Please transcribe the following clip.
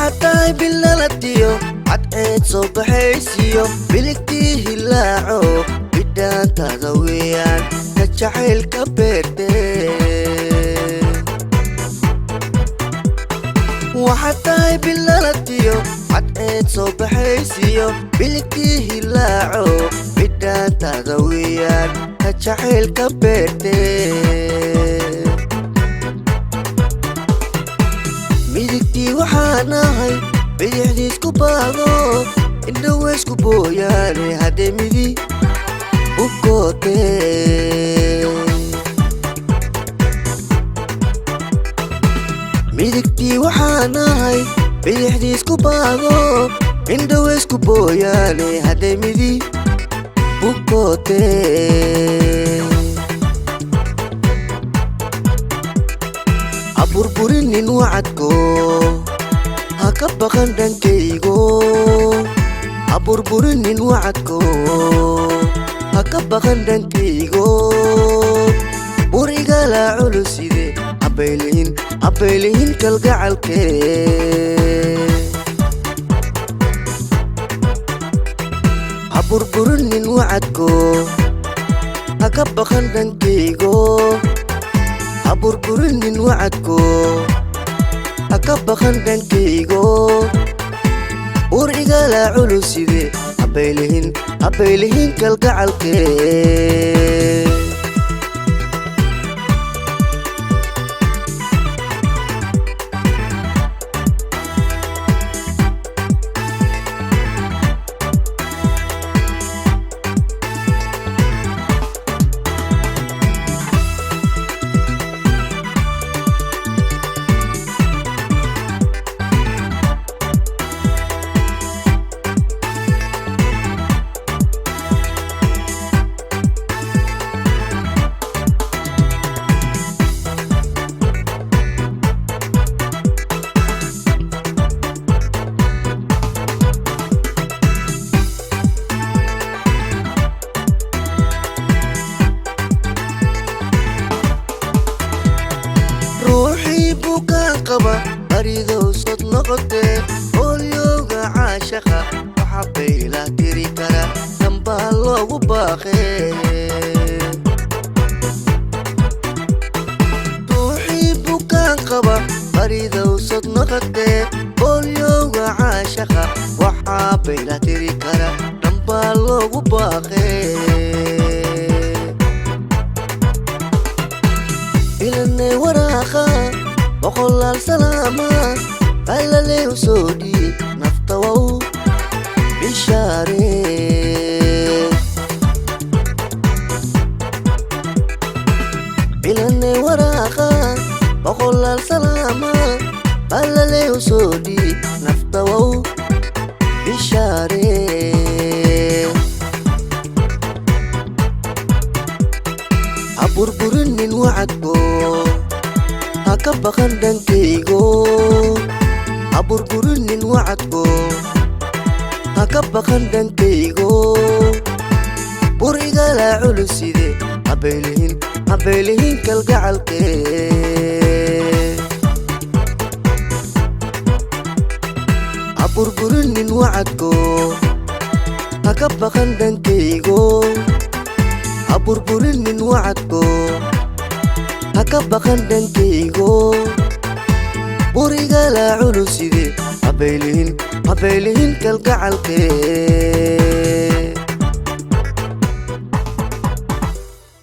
وحتى باللالتيو عدعيد صوب حيسيو بلكتيه اللاعو بدان تغويان تجحيل كبيرتي وحتى باللالتيو عدعيد صوب حيسيو بلكتيه اللاعو بدان تغويان تجحيل كبيرتي ميدكتي وحاناهي بديحدي اسكو باغو إنو اسكو بوياني هادي ميدي وكوتي ميدكتي وحاناهي بديحدي اسكو باغو إنو اسكو بوياني هادي ميدي وكوتي burburinin wacadko ha ka baqan dhankaygo burburinin wacadko ha ka baqan dhankaygo buriga la culuside abaylihin kalgacalkee burburinin wacadko ha ka baqan dhankaygo burburinin wacadko ha ka baqan dhankaygo buriga la culuside abaylihin kalgacalkee أريدو صوت نقطة واليوغا عاشقة وحبي لا تريكرا جنبها الله وباخي روحي بوكان قبا أريدو صوت نقطة واليوغا عاشقة وحبي لا تريكرا جنبها الله وباخي إلني وراخا وقلال سلامة ألا لي وسودي نفتوو بشاري إلني وراخا وقلال سلامة ألا لي وسودي نفتوو بشاري burburinin wacadko ha ka baqan dhankaygo burburinin wacadko ha ka baqan dhankaygo buriga la culuside abaylihin kalgacalkee burburinin wacadko ha ka baqan dhankaygo burburinin wacadko ha ka baqan dhankaygo buriga la culuside abaylihin kalgacalkee